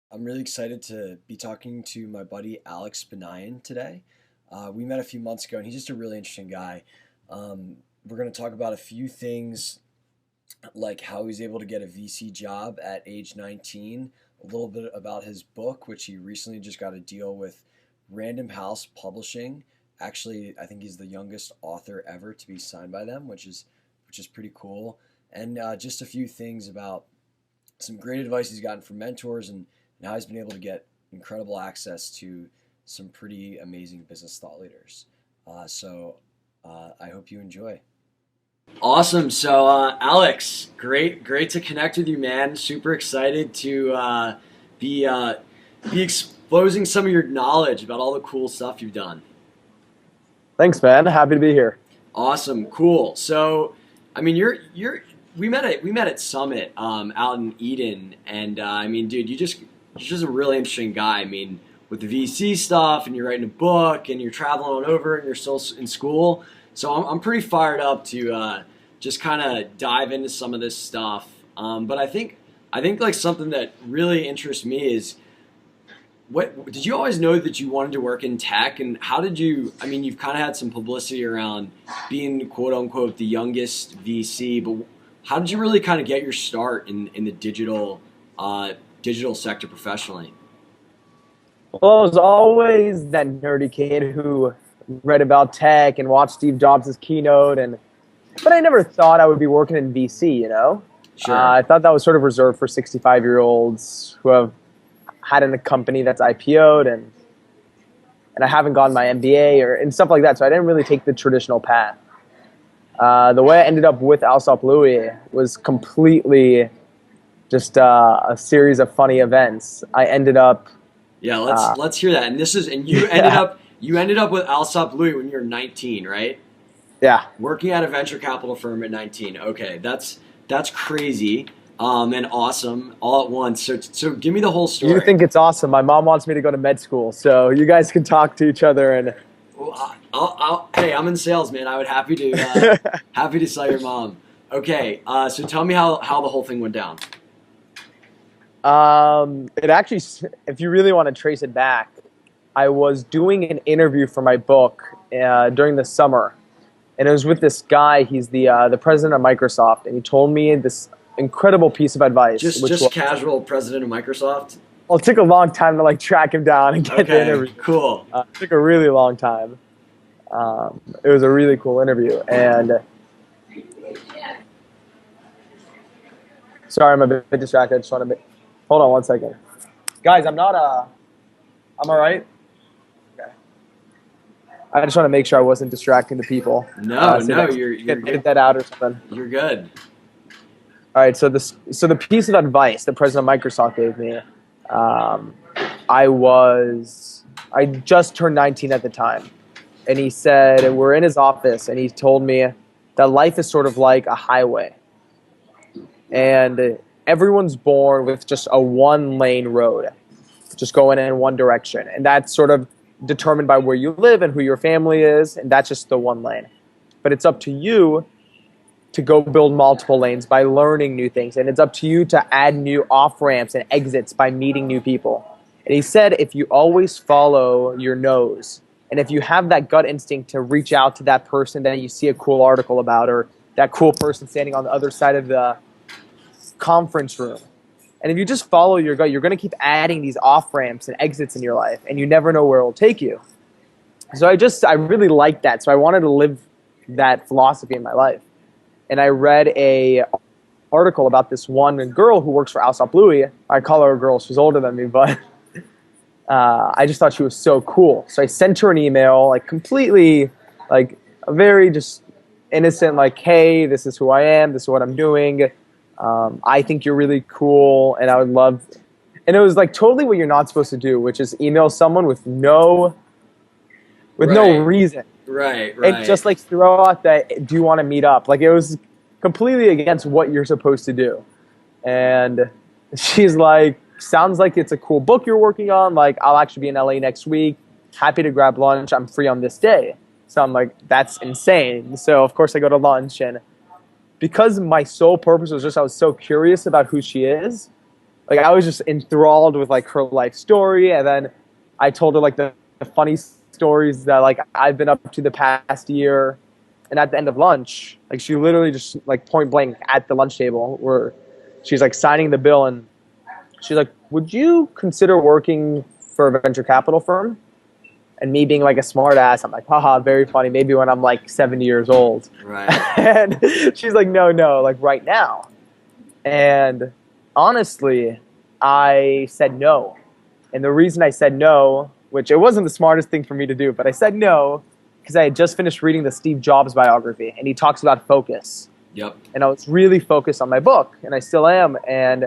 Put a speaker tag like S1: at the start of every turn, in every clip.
S1: I'm really excited to be talking to my buddy Alex Banayan today. We met a few months ago, and he's just a really interesting guy. We're going to talk about a few things like how he's able to get a VC job at age 19, a little bit about his book, which he recently just got a deal with Random House Publishing. Actually, I think he's the youngest author ever to be signed by them, which is pretty cool. And just a few things about some great advice he's gotten from mentors and how he's been able to get incredible access to some pretty amazing business thought leaders. I hope you enjoy. Awesome. So, Alex, great to connect with you, man. Super excited to be exposing some of your knowledge about all the cool stuff you've done.
S2: Thanks, man. Happy to be here.
S1: Awesome. Cool. So, I mean, we met at Summit out in Eden, and I mean, dude, you're just a really interesting guy. I mean, with the VC stuff, and you're writing a book, and you're traveling on over, and you're still in school. So I'm pretty fired up to just kind of dive into some of this stuff. But I think like something that really interests me is, what did you always know that you wanted to work in tech, and how did you? I mean, you've kind of had some publicity around being quote unquote the youngest VC, but how did you really kind of get your start in the digital sector professionally?
S2: Well, I was always that nerdy kid who read about tech and watched Steve Jobs' keynote, but I never thought I would be working in VC, you know?
S1: Sure.
S2: I thought that was sort of reserved for 65-year-olds who have had in a company that's IPO'd and I haven't gotten my MBA and stuff like that, so I didn't really take the traditional path. The way I ended up with Alsop Louie was completely just a series of funny events. I ended up.
S1: Yeah, let's hear that. And you ended up with Alsop Louie when you were 19, right?
S2: Yeah.
S1: Working at a venture capital firm at 19. Okay, that's crazy. And awesome all at once. So give me the whole story.
S2: You think it's awesome? My mom wants me to go to med school, so you guys can talk to each other and.
S1: Well, hey, I'm in sales, man. I would happy to sell your mom. Okay, so tell me how the whole thing went down.
S2: It actually, if you really want to trace it back, I was doing an interview for my book during the summer, and it was with this guy. He's the president of Microsoft, and he told me this incredible piece of advice.
S1: Just casual president of Microsoft?
S2: Well, it took a long time to track him down and get the interview.
S1: Cool.
S2: It took a really long time. It was a really cool interview, and sorry, I'm a bit distracted. I just want to hold on one second, guys. I'm all right. Okay. I just want to make sure I wasn't distracting the people.
S1: No, you're
S2: get
S1: good.
S2: that out or something.
S1: You're good.
S2: All right, so the piece of advice the president of Microsoft gave me, I just turned 19 at the time, and he said, we're in his office, and he told me that life is sort of like a highway, and everyone's born with just a one-lane road, just going in one direction, and that's sort of determined by where you live and who your family is, and that's just the one lane. But it's up to you to go build multiple lanes by learning new things. And it's up to you to add new off-ramps and exits by meeting new people. And he said if you always follow your nose, and if you have that gut instinct to reach out to that person that you see a cool article about, or that cool person standing on the other side of the conference room, and if you just follow your gut, you're going to keep adding these off-ramps and exits in your life, and you never know where it will take you. So I really liked that. So I wanted to live that philosophy in my life. And I read a article about this one girl who works for Alsop Louie. I call her a girl. She's older than me, but I just thought she was so cool. So I sent her an email, completely, a very just innocent, hey, this is who I am. This is what I'm doing. I think you're really cool, and I would love. And it was totally what you're not supposed to do, which is email someone with no reason.
S1: Right.
S2: And just throw out that, do you want to meet up? It was completely against what you're supposed to do. And she's like, sounds like it's a cool book you're working on. I'll actually be in LA next week. Happy to grab lunch. I'm free on this day. So I'm like, that's insane. So of course I go to lunch, and because my sole purpose was just I was so curious about who she is, like I was just enthralled with like her life story, and then I told her like the funny stories that like I've been up to the past year. And at the end of lunch, like she literally just like point blank at the lunch table where she's like signing the bill, and she's like, "Would you consider working for a venture capital firm?" And me being like a smart ass, I'm like, haha, very funny. Maybe when I'm like 70 years old.
S1: Right.
S2: And she's like, no, like right now. And honestly, I said no. And the reason I said no, which it wasn't the smartest thing for me to do, but I said no because I had just finished reading the Steve Jobs biography, and he talks about focus.
S1: Yep.
S2: And I was really focused on my book, and I still am. And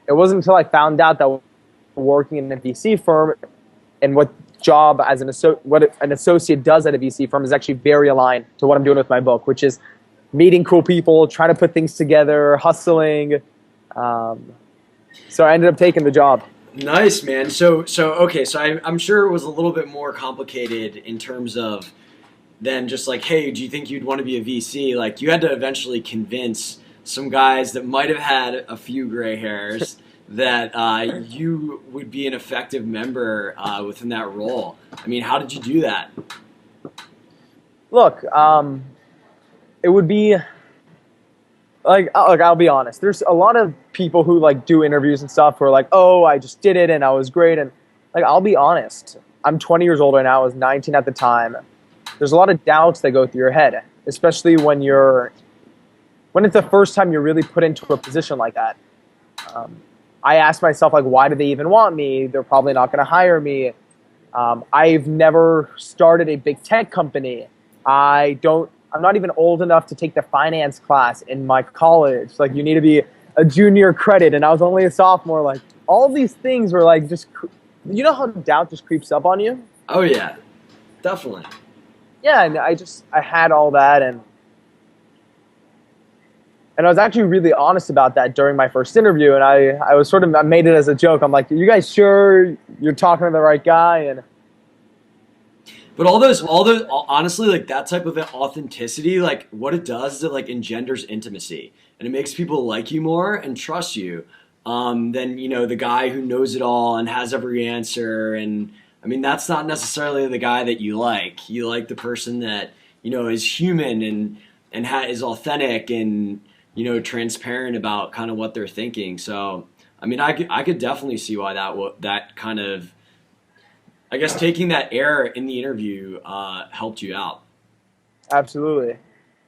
S2: it wasn't until I found out that working in a VC firm and what an associate does at a VC firm is actually very aligned to what I'm doing with my book, which is meeting cool people, trying to put things together, hustling. So I ended up taking the job.
S1: Nice, man. So I'm sure it was a little bit more complicated in terms of than just like, hey, do you think you'd want to be a VC? Like, you had to eventually convince some guys that might have had a few gray hairs that you would be an effective member within that role. I mean, how did you do that?
S2: Look, it would be like I'll be honest. There's a lot of people who like do interviews and stuff who are like, oh, I just did it and I was great. And like, I'll be honest. I'm 20 years old right now. I was 19 at the time. There's a lot of doubts that go through your head, especially when it's the first time you're really put into a position like that. I asked myself, like, why do they even want me? They're probably not going to hire me. I've never started a big tech company. I'm not even old enough to take the finance class in my college. Like, you need to be a junior credit, and I was only a sophomore. Like, all of these things were like just, you know how doubt just creeps up on you?
S1: Oh yeah, definitely.
S2: Yeah, and I had all that, and I was actually really honest about that during my first interview, and I made it as a joke. I'm like, "Are you guys sure you're talking to the right guy?" And
S1: but all those honestly, like that type of authenticity, like what it does is it like engenders intimacy, and it makes people like you more and trust you than the guy who knows it all and has every answer. And I mean, that's not necessarily the guy that you like. You like the person that is human and is authentic and transparent about kind of what they're thinking. So I mean, I could definitely see why that kind of, I guess, taking that air in the interview helped you out.
S2: Absolutely.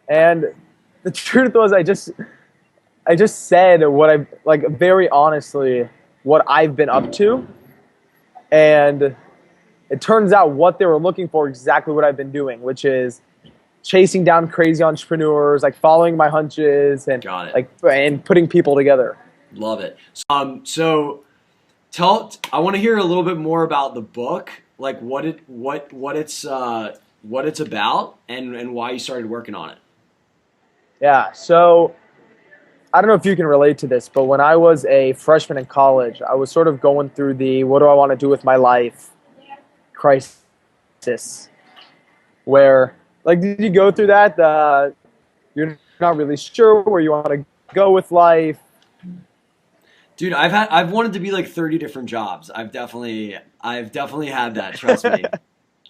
S2: And the truth was, I just said what I like very honestly what I've been up to, and it turns out what they were looking for exactly what I've been doing, which is chasing down crazy entrepreneurs, like following my hunches and and putting people together.
S1: Love it. So I want to hear a little bit more about the book, like what it's about and why you started working on it.
S2: Yeah. So I don't know if you can relate to this, but when I was a freshman in college, I was sort of going through the what do I want to do with my life crisis, where like, did you go through that? You're not really sure where you want to go with life.
S1: Dude, I've wanted to be like 30 different jobs. I've definitely had that. Trust me.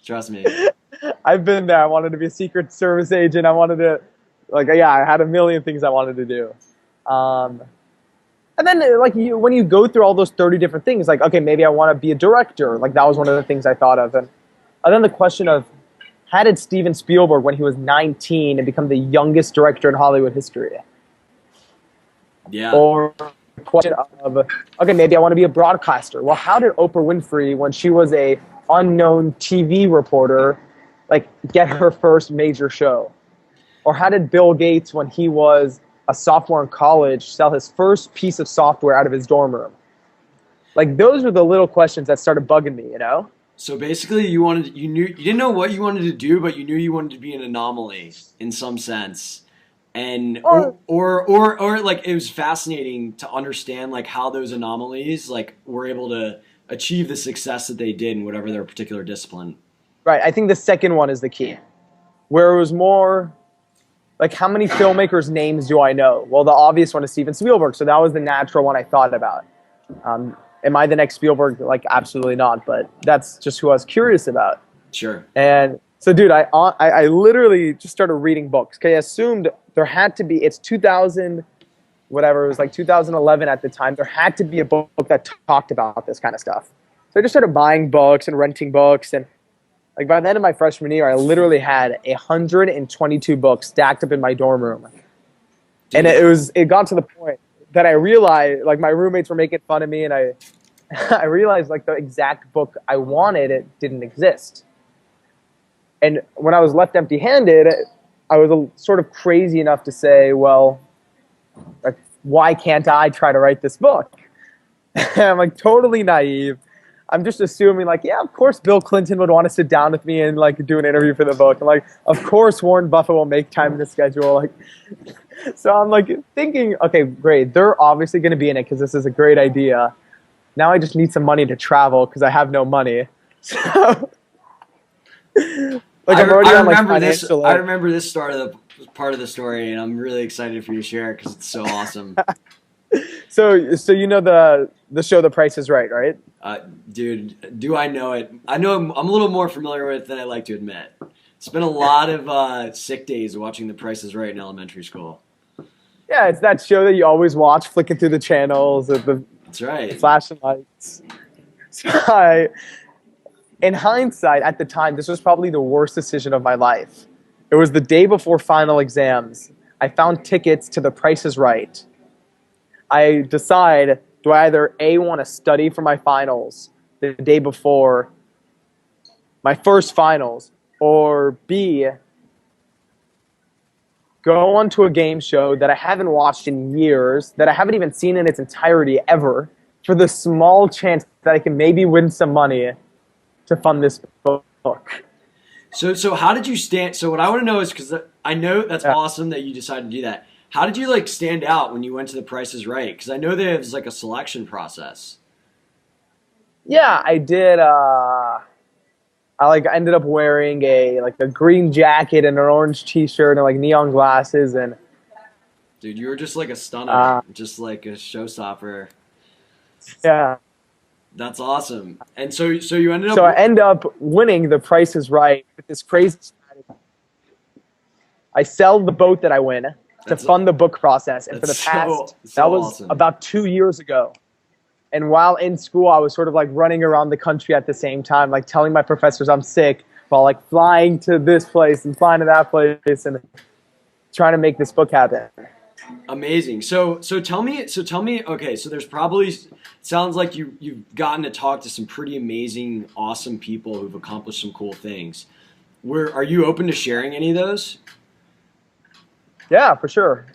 S1: Trust me.
S2: I've been there. I wanted to be a Secret Service agent. I wanted to, I had a million things I wanted to do. And then like when you go through all those 30 different things, like, okay, maybe I want to be a director. Like that was one of the things I thought of. And then the question of, how did Steven Spielberg, when he was 19, and become the youngest director in Hollywood history?
S1: Yeah.
S2: Or the question of, okay, maybe I want to be a broadcaster. Well, how did Oprah Winfrey, when she was a unknown TV reporter, like get her first major show? Or how did Bill Gates, when he was a sophomore in college, sell his first piece of software out of his dorm room? Like those are the little questions that started bugging me,
S1: So basically, you didn't know what you wanted to do, but you knew you wanted to be an anomaly in some sense, and or like it was fascinating to understand like how those anomalies like were able to achieve the success that they did in whatever their particular discipline.
S2: Right. I think the second one is the key, where it was more like, how many filmmakers' names do I know? Well, the obvious one is Steven Spielberg, so that was the natural one I thought about. Am I the next Spielberg? Like, absolutely not. But that's just who I was curious about.
S1: Sure.
S2: And so, dude, I literally just started reading books. Okay, I assumed there had to be. It's 2000, whatever. It was like 2011 at the time. There had to be a book that talked about this kind of stuff. So I just started buying books and renting books, and like by the end of my freshman year, I literally had 122 books stacked up in my dorm room.
S1: Dude.
S2: And it got to the point that I realized, like, my roommates were making fun of me, and I realized, like, the exact book I wanted, it didn't exist. And when I was left empty-handed, I was sort of crazy enough to say, well, like, why can't I try to write this book? I'm like totally naive. I'm just assuming, like, yeah, of course Bill Clinton would want to sit down with me and like do an interview for the book. And like, of course Warren Buffett will make time in the schedule. Like, so I'm like thinking, okay, great. They're obviously going to be in it because this is a great idea. Now I just need some money to travel because I have no money. So, like, I'm already on like financial.
S1: I remember this part of the story, and I'm really excited for you to share it because it's so awesome.
S2: So you know the show The Price is Right, right?
S1: Dude, do I know it? I know I'm a little more familiar with it than I like to admit. It's been a lot of sick days watching The Price is Right in elementary school.
S2: Yeah, it's that show that you always watch, flicking through the channels,
S1: That's right.
S2: The flashing lights. So in hindsight, at the time, this was probably the worst decision of my life. It was the day before final exams. I found tickets to The Price is Right. I decide, do I either A, want to study for my finals the day before my first finals, or B, go onto a game show that I haven't watched in years, that I haven't even seen in its entirety ever, for the small chance that I can maybe win some money to fund this book.
S1: So how did you stand? So what I want to know is, because I know that's awesome that you decided to do that. How did you like stand out when you went to The Price is Right? Because I know there's like a selection process.
S2: Yeah, I did. I ended up wearing a green jacket and an orange T-shirt and like neon glasses, and
S1: dude, you were just like a stunner, just like a showstopper.
S2: Yeah,
S1: that's awesome. And so you ended up.
S2: So I end up winning The Price is Right with this crazy strategy. I sell the boat that I win to fund the book process, and for the past that was awesome. About 2 years ago. And while in school, I was sort of like running around the country at the same time, like telling my professors I'm sick while like flying to this place and flying to that place and trying to make this book happen.
S1: Amazing. So tell me, okay, so there's probably, sounds like you've gotten to talk to some pretty amazing, awesome people who've accomplished some cool things. Are you open to sharing any of those?
S2: Yeah, for sure.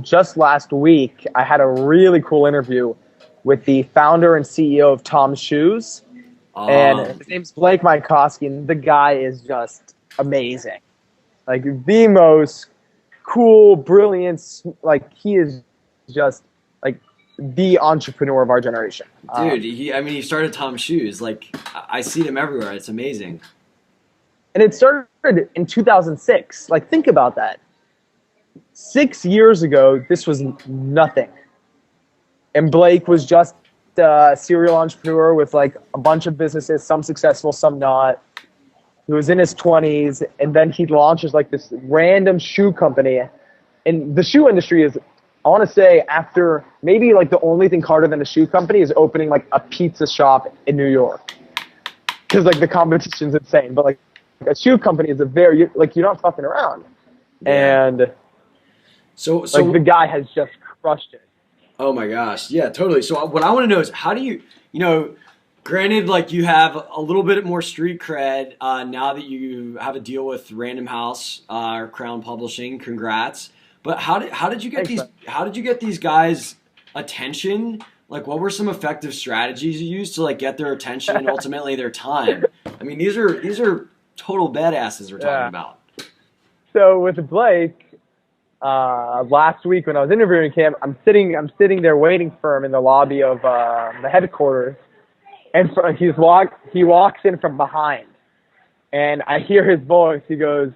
S2: Just last week, I had a really cool interview with the founder and CEO of Tom's Shoes. And his name's Blake Mykowski, and the guy is just amazing. Like, the most cool, brilliant, like, he is just, like, the entrepreneur of our generation.
S1: Dude, he started Tom's Shoes. Like, I see them everywhere. It's amazing.
S2: And it started in 2006. Like, think about that. 6 years ago, this was nothing. And Blake was just a serial entrepreneur with like a bunch of businesses, some successful, some not. He was in his 20s, and then he launches like this random shoe company. And the shoe industry is, I want to say, after maybe like the only thing harder than a shoe company is opening like a pizza shop in New York. Because like the competition's insane. But like a shoe company is you're not fucking around. Yeah. And so like the guy has just crushed it.
S1: Oh my gosh. Yeah, totally. So what I want to know is, how do you granted, like, you have a little bit more street cred now that you have a deal with Random House or Crown Publishing. Congrats. But how did you get these guys' attention? Like, what were some effective strategies you used to like get their attention and ultimately their time? I mean, these are total badasses we're talking about.
S2: So with Blake, last week when I was interviewing him, I'm sitting there waiting for him in the lobby of the headquarters, and he walks in from behind, and I hear his voice. He goes,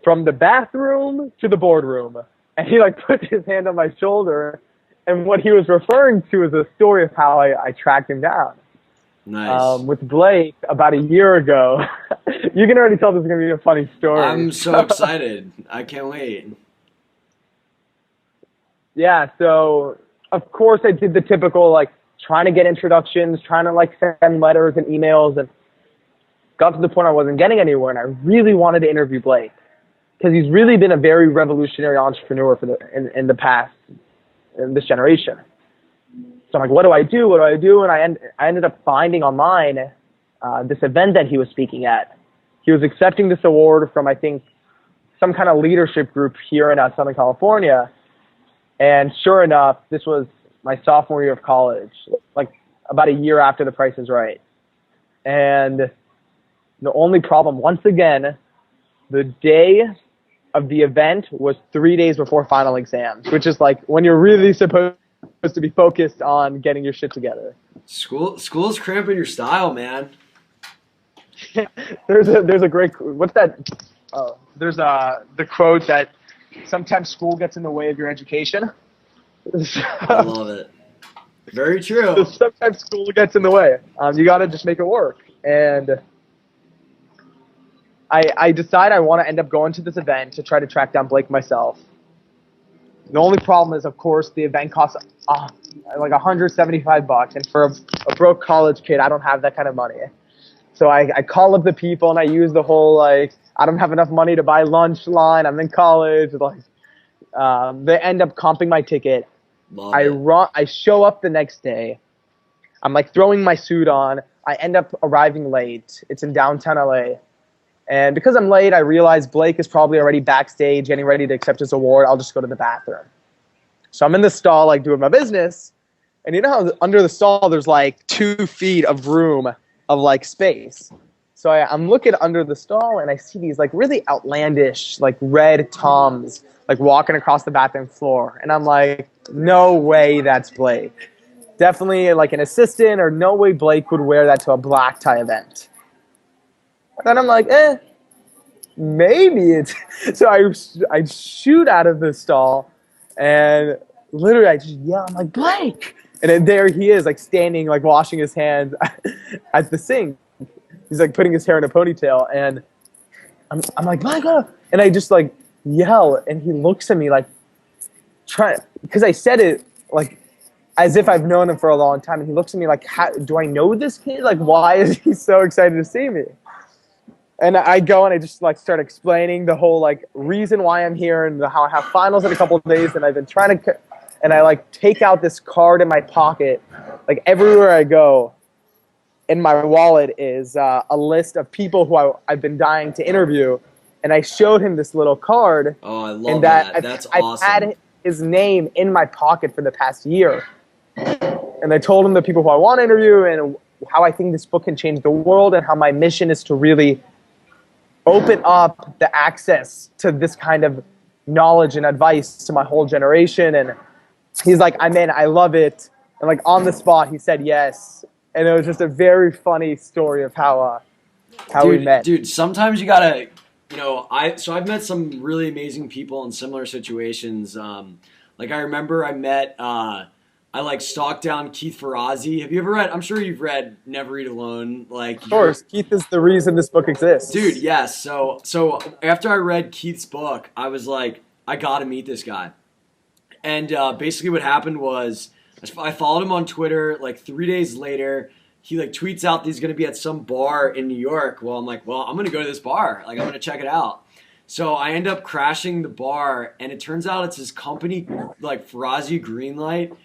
S2: "From the bathroom to the boardroom," and he like puts his hand on my shoulder, And what he was referring to is a story of how I tracked him down.
S1: Nice.
S2: With Blake about a year ago. You can already tell this is going to be a funny story.
S1: I'm so excited. I can't wait.
S2: Yeah, so of course I did the typical, like, trying to get introductions, trying to, like, send letters and emails, and got to the point I wasn't getting anywhere, and I really wanted to interview Blake because he's really been a very revolutionary entrepreneur in the past, in this generation. So I'm like, what do I do? What do I do? And I ended up finding online this event that he was speaking at. He was accepting this award from, I think, some kind of leadership group here in Southern California. And sure enough, this was my sophomore year of college, like about a year after The Price is Right. And the only problem, once again, the day of the event was 3 days before final exams, which is like when you're really supposed to be focused on getting your shit together.
S1: School's cramping your style, man.
S2: There's a great, what's that? Oh, there's the quote that sometimes school gets in the way of your education.
S1: I love it. Very true.
S2: Sometimes school gets in the way. You got to just make it work. And I decide I want to end up going to this event to try to track down Blake myself. The only problem is, of course, the event costs like $175, and for a broke college kid, I don't have that kind of money. So I call up the people and I use the whole, like, I don't have enough money to buy lunch line. I'm in college. Like, they end up comping my ticket. I show up the next day. I'm like throwing my suit on. I end up arriving late. It's in downtown LA. And because I'm late, I realize Blake is probably already backstage getting ready to accept his award. I'll just go to the bathroom. So I'm in the stall, like, doing my business. And you know how under the stall there's like 2 feet of room of like space. So I'm looking under the stall and I see these like really outlandish like red Toms like walking across the bathroom floor. And I'm like, no way that's Blake. Definitely like an assistant, or no way Blake would wear that to a black tie event. And then I'm like, maybe it's... So I shoot out of the stall and literally I just yell, I'm like, Blake! And then there he is, like standing, like washing his hands at the sink. He's like putting his hair in a ponytail, and I'm like, Blake! And I just like yell, and he looks at me like, because I said it like as if I've known him for a long time, and he looks at me like, do I know this kid? Like, why is he so excited to see me? And I go and I just like start explaining the whole like reason why I'm here and how I have finals in a couple of days, and I've been trying to, and I like take out this card in my pocket, like everywhere I go. In my wallet is a list of people who I've been dying to interview, and I showed him this little card.
S1: Oh, I love that. That's awesome.
S2: I've had his name in my pocket for the past year, and I told him the people who I want to interview and how I think this book can change the world, and how my mission is to really open up the access to this kind of knowledge and advice to my whole generation. And he's like, I'm in, I love it. And like on the spot, he said yes. And it was just a very funny story of how we met.
S1: Dude, sometimes you gotta, I've met some really amazing people in similar situations. Like I remember I met, I like stalked down Keith Ferrazzi. Have you ever read? I'm sure you've read Never Eat Alone. Like,
S2: of course, Keith is the reason this book exists,
S1: dude. Yes. So after I read Keith's book, I was like, I gotta meet this guy. And basically, what happened was I followed him on Twitter. Like 3 days later, he like tweets out that he's gonna be at some bar in New York. Well, I'm like, well, I'm gonna go to this bar. Like, I'm gonna check it out. So I end up crashing the bar, and it turns out it's his company, like Ferrazzi Greenlight.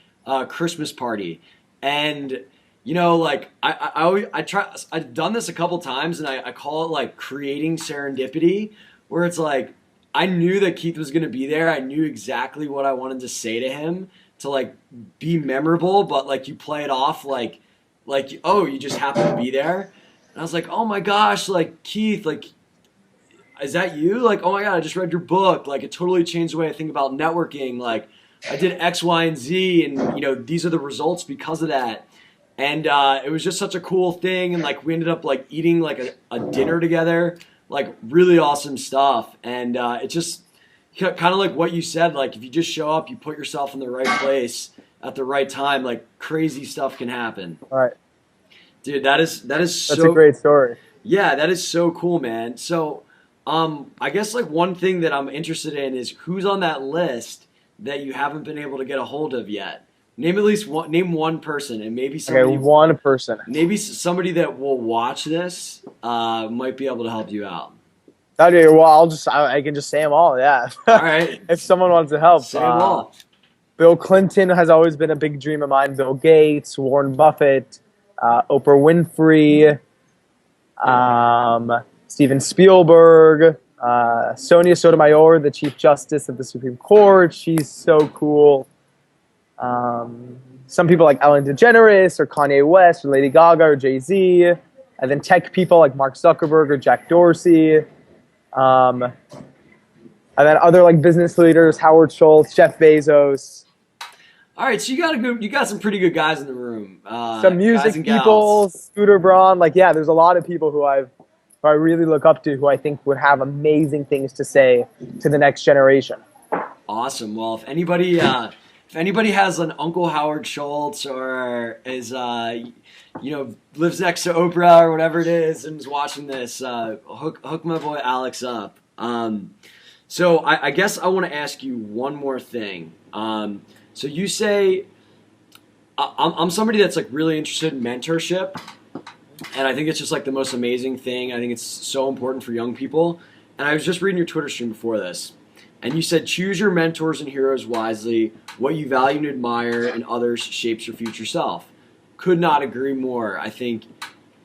S1: Christmas party. And like I've done this a couple times, and I call it like creating serendipity, where it's like I knew that Keith was gonna be there. I knew exactly what I wanted to say to him to like be memorable, but like you play it off like oh, you just happen to be there. And I was like, oh my gosh, like Keith, like is that you? Like, oh my god, I just read your book. Like it totally changed the way I think about networking. Like I did X, Y, and Z, and these are the results because of that. And it was just such a cool thing, and like we ended up like eating like a dinner together, like really awesome stuff. And it just kind of like what you said, like if you just show up, you put yourself in the right place, at the right time, like crazy stuff can happen.
S2: All right.
S1: Dude, that's
S2: a great story.
S1: Yeah, that is so cool, man. So, I guess like one thing that I'm interested in is who's on that list that you haven't been able to get a hold of yet. Name at least one. Name one person, and maybe somebody.
S2: Okay, one person.
S1: Maybe somebody that will watch this might be able to help you out.
S2: Okay, well, I can just say them all. Yeah.
S1: All right.
S2: If someone wants to help,
S1: say them all.
S2: Bill Clinton has always been a big dream of mine. Bill Gates, Warren Buffett, Oprah Winfrey, Steven Spielberg, Sonia Sotomayor, the Chief Justice of the Supreme Court. She's so cool. Some people like Ellen DeGeneres or Kanye West or Lady Gaga or Jay-Z. And then tech people like Mark Zuckerberg or Jack Dorsey. And then other like business leaders, Howard Schultz, Jeff Bezos.
S1: All right, so you got some pretty good guys in the room.
S2: Some music people, Scooter Braun. Like, yeah, there's a lot of people who I really look up to, who I think would have amazing things to say to the next generation.
S1: Awesome. Well, if anybody has an Uncle Howard Schultz or is lives next to Oprah or whatever it is and is watching this, hook my boy Alex up. So I guess I want to ask you one more thing. So you say I'm somebody that's like really interested in mentorship, and I think it's just like the most amazing thing. I think it's so important for young people. And I was just reading your Twitter stream before this, and you said choose your mentors and heroes wisely. What you value and admire in others shapes your future self. Could not agree more. I think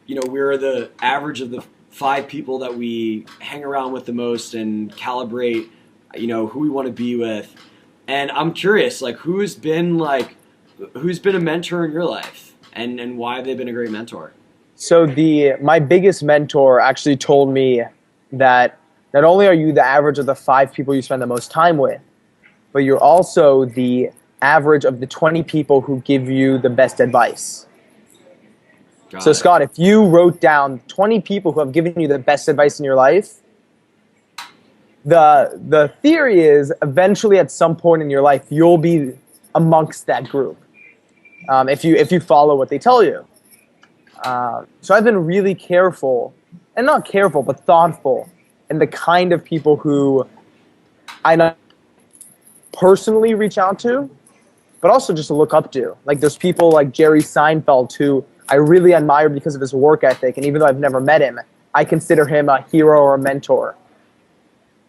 S1: we're the average of the 5 people that we hang around with the most and calibrate who we want to be with. And I'm curious, like, who's been a mentor in your life, and why have they been a great mentor?
S2: So my biggest mentor actually told me that not only are you the average of the 5 people you spend the most time with, but you're also the average of the 20 people who give you the best advice. So Scott, if you wrote down 20 people who have given you the best advice in your life, the theory is eventually at some point in your life you'll be amongst that group if you follow what they tell you. So I've been really careful, and not careful, but thoughtful in the kind of people who I not personally reach out to, but also just look up to. Like there's people like Jerry Seinfeld who I really admire because of his work ethic, and even though I've never met him, I consider him a hero or a mentor.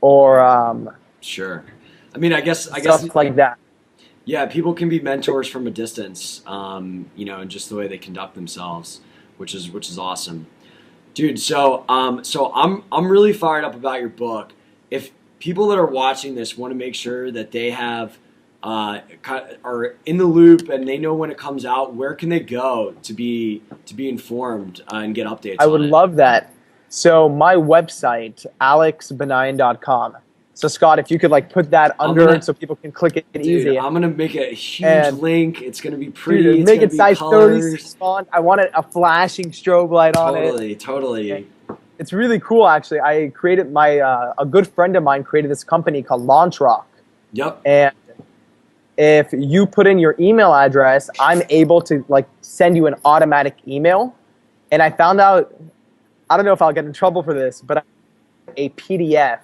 S2: Or
S1: sure. I mean, I guess
S2: stuff like that.
S1: Yeah, people can be mentors from a distance, and just the way they conduct themselves, which is awesome, dude. So I'm really fired up about your book. If people that are watching this want to make sure that they have are in the loop and they know when it comes out, where can they go to be informed and get updates?
S2: I would love that. So my website, alexbanayan.com. So Scott, if you could like put that under so people can click it easy.
S1: I'm gonna make a huge link. It's gonna be pretty.
S2: Dude, make it size 36 font. I want a flashing strobe light on it.
S1: Totally.
S2: It's really cool, actually. I created a good friend of mine created this company called LaunchRock.
S1: Yep.
S2: And if you put in your email address, I'm able to like send you an automatic email. And I found out, I don't know if I'll get in trouble for this, but a PDF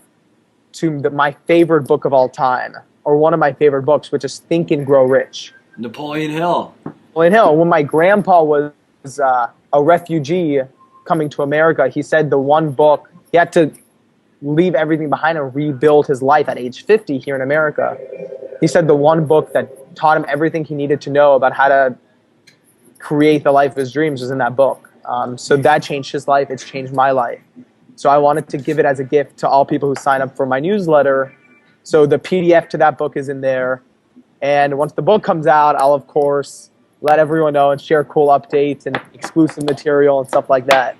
S2: to my favorite book of all time, or one of my favorite books, which is Think and Grow Rich.
S1: Napoleon Hill.
S2: Napoleon Hill. When my grandpa was a refugee coming to America, he said the one book, he had to leave everything behind and rebuild his life at age 50 here in America. He said the one book that taught him everything he needed to know about how to create the life of his dreams was in that book. So that changed his life. It's changed my life. So I wanted to give it as a gift to all people who sign up for my newsletter. So the PDF to that book is in there. And once the book comes out, I'll, of course, let everyone know and share cool updates and exclusive material and stuff like that.